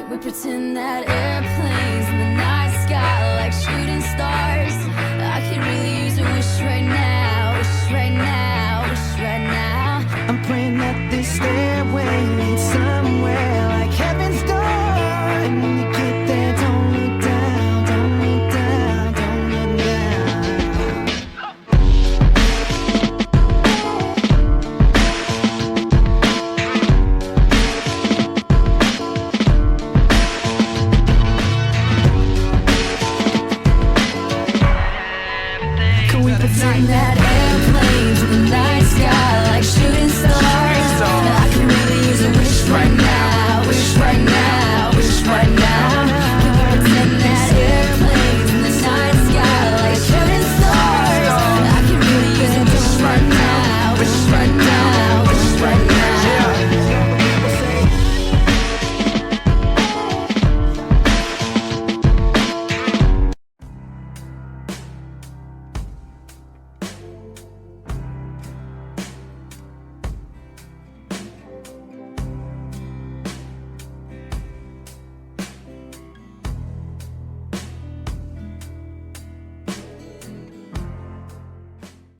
We pretend that airplanes in the night sky like shooting stars. I could really use a wish right now, wish right now, wish right now. I'm praying that this stairway leads somewhere like heaven's door. And when you get there, don't look down, don't look down, don't look down. Can we pretend that